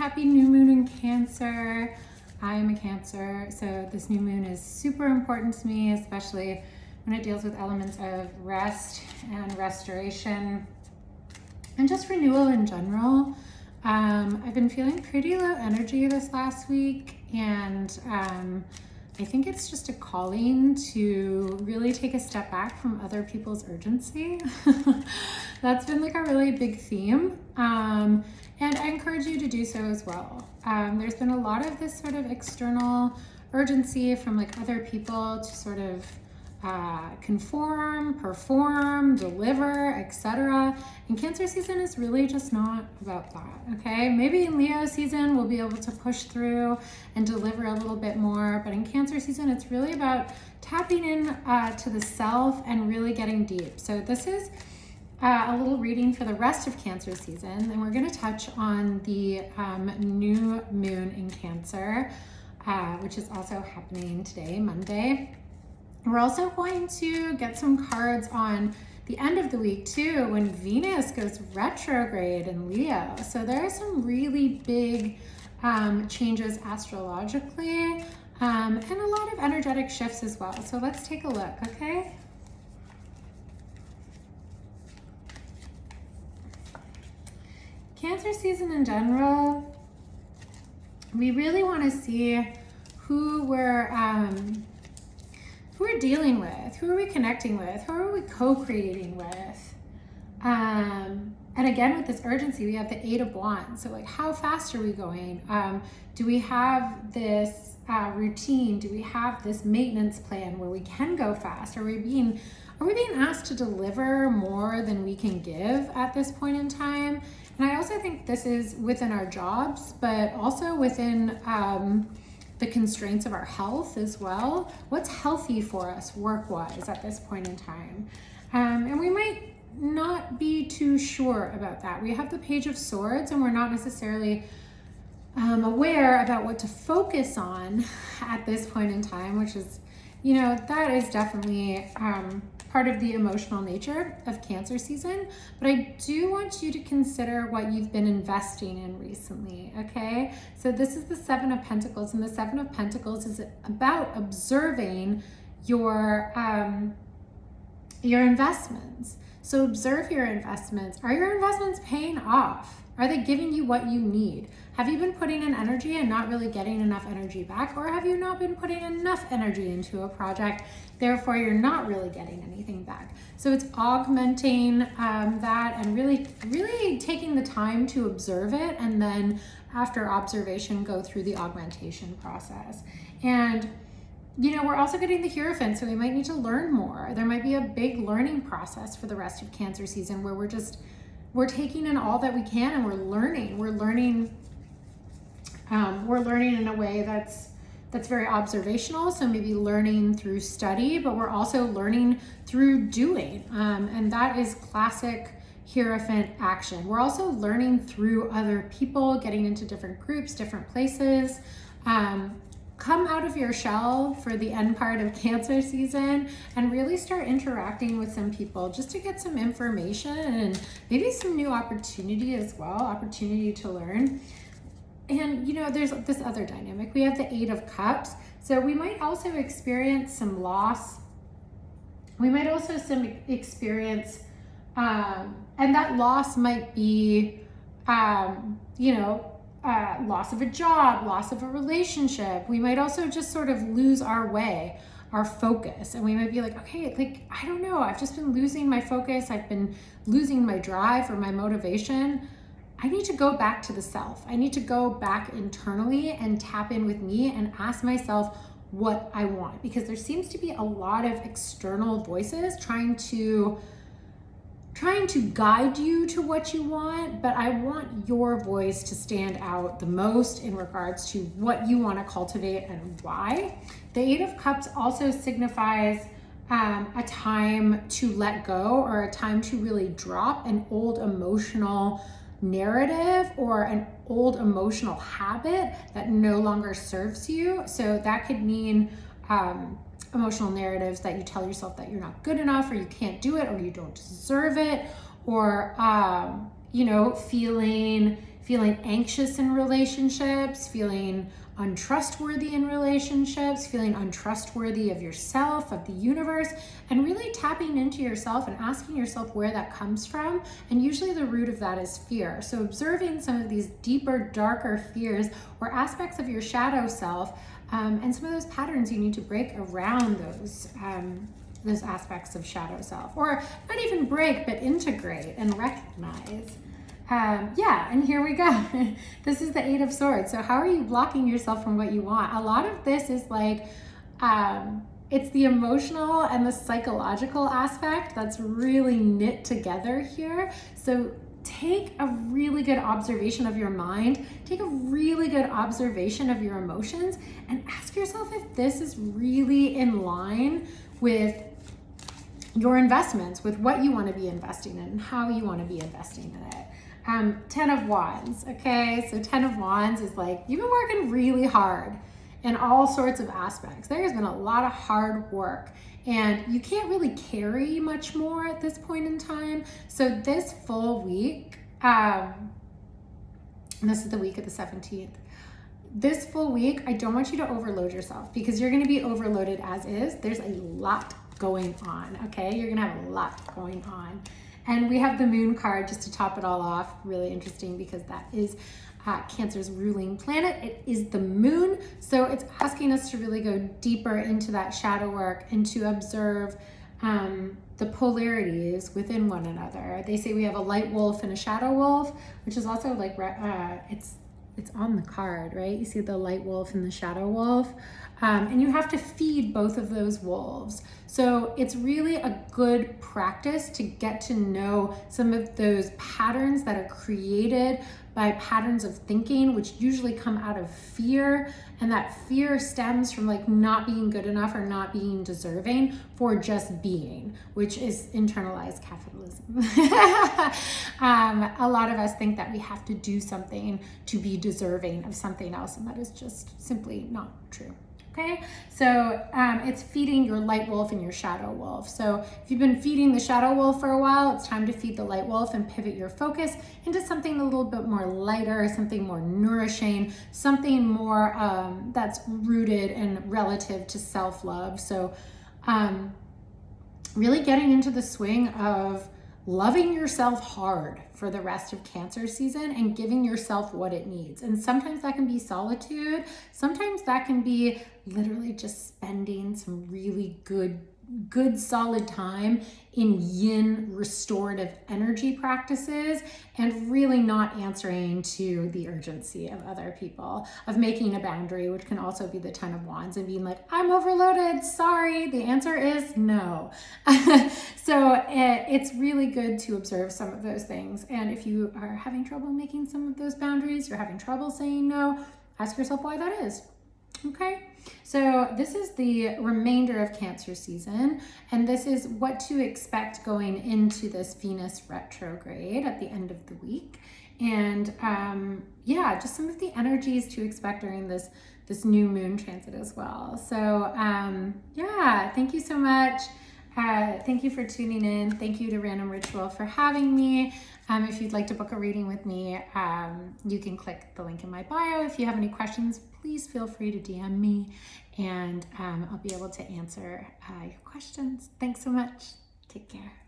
happy new moon in Cancer. I am a Cancer, so this new moon is super important to me, especially when it deals with elements of rest and restoration and just renewal in general. I've been feeling pretty low energy this last week, and I think it's just a calling to really take a step back from other people's urgency. That's been like a really big theme. And I encourage you to do so as well. There's been a lot of this sort of external urgency from like other people to sort of conform, perform, deliver, etc. And Cancer season is really just not about that, okay? Maybe in Leo season, we'll be able to push through and deliver a little bit more, but in Cancer season, it's really about tapping in to the self and really getting deep. So this is a little reading for the rest of Cancer season, and we're gonna touch on the new moon in Cancer, which is also happening today, Monday. We're also going to get some cards on the end of the week too, when Venus goes retrograde in Leo. So there are some really big changes astrologically, and a lot of energetic shifts as well. So let's take a look, okay? Cancer season in general, we really want to see who we're dealing with, who are we connecting with, who are we co-creating with. And again, with this urgency, we have the 8 of Wands. So like, how fast are we going? Do we have this routine? Do we have this maintenance plan where we can go fast? Are we being asked to deliver more than we can give at this point in time? And I also think this is within our jobs, but also within the constraints of our health as well. What's healthy for us work-wise at this point in time? And we might not be too sure about that. We have the Page of Swords, and we're not necessarily aware about what to focus on at this point in time, which is, you know, that is definitely part of the emotional nature of Cancer season. But I do want you to consider what you've been investing in recently, okay? So this is the 7 of Pentacles, and the 7 of Pentacles is about observing your investments. So observe your investments. Are your investments paying off? Are they giving you what you need? Have you been putting in energy and not really getting enough energy back? Or have you not been putting enough energy into a project, therefore you're not really getting anything back? So it's augmenting that and really taking the time to observe it, and then after observation, go through the augmentation process. And you know, we're also getting the Hierophant, so we might need to learn more. There might be a big learning process for the rest of Cancer season where we're taking in all that we can, and we're learning in a way that's very observational. So maybe learning through study, but we're also learning through doing. And that is classic Hierophant action. We're also learning through other people, getting into different groups, different places. Come out of your shell for the end part of Cancer season and really start interacting with some people just to get some information and maybe some new opportunity as well, opportunity to learn. And you know, there's this other dynamic. We have the 8 of Cups. So we might also experience some loss. We might also experience, and that loss might be, loss of a job, loss of a relationship. We might also just sort of lose our way, our focus. And we might be like, okay, like, I don't know, I've just been losing my focus. I've been losing my drive or my motivation. I need to go back to the self. I need to go back internally and tap in with me and ask myself what I want, because there seems to be a lot of external voices trying to guide you to what you want, but I want your voice to stand out the most in regards to what you want to cultivate and why. The 8 of Cups also signifies a time to let go, or a time to really drop an old emotional narrative or an old emotional habit that no longer serves you. So that could mean emotional narratives that you tell yourself that you're not good enough, or you can't do it, or you don't deserve it, or feeling feeling anxious in relationships, feeling untrustworthy in relationships, feeling untrustworthy of yourself, of the universe, and really tapping into yourself and asking yourself where that comes from. And usually the root of that is fear. So observing some of these deeper, darker fears or aspects of your shadow self, and some of those patterns you need to break around those aspects of shadow self, or not even break, but integrate and recognize. And here we go. This is the Eight of Swords. So how are you blocking yourself from what you want? A lot of this is like, it's the emotional and the psychological aspect that's really knit together here. So take a really good observation of your mind, take a really good observation of your emotions, and ask yourself if this is really in line with your investments, with what you want to be investing in and how you want to be investing in it. 10 of Wands, okay? So 10 of Wands is like, you've been working really hard in all sorts of aspects. There has been a lot of hard work and you can't really carry much more at this point in time. So this full week, this is the week of the 17th. This full week, I don't want you to overload yourself because you're going to be overloaded as is. There's a lot going on, okay? You're going to have a lot going on. And we have the Moon card just to top it all off. Really interesting because that is Cancer's ruling planet. It is the Moon. So it's asking us to really go deeper into that shadow work and to observe the polarities within one another. They say we have a light wolf and a shadow wolf, which is also like, it's on the card, right? You see the light wolf and the shadow wolf. And you have to feed both of those wolves. So it's really a good practice to get to know some of those patterns that are created by patterns of thinking, which usually come out of fear. And that fear stems from like not being good enough or not being deserving for just being, which is internalized capitalism. A lot of us think that we have to do something to be deserving of something else, and that is just simply not true. Okay, so it's feeding your light wolf and your shadow wolf. So if you've been feeding the shadow wolf for a while, it's time to feed the light wolf and pivot your focus into something a little bit more lighter, something more nourishing, something more that's rooted and relative to self-love. So really getting into the swing of loving yourself hard for the rest of Cancer season and giving yourself what it needs. And sometimes that can be solitude. Sometimes that can be literally just spending some really good solid time in yin restorative energy practices and really not answering to the urgency of other people, of making a boundary, which can also be the 10 of Wands, and being like, I'm overloaded, sorry. The answer is no. So it's really good to observe some of those things. And if you are having trouble making some of those boundaries, you're having trouble saying no, ask yourself why that is. Okay, so this is the remainder of Cancer season, and this is what to expect going into this Venus retrograde at the end of the week. And just some of the energies to expect during this new moon transit as well. So thank you so much. Thank you for tuning in. Thank you to Random Ritual for having me. If you'd like to book a reading with me, you can click the link in my bio. If you have any questions, please feel free to DM me, and I'll be able to answer your questions. Thanks so much. Take care.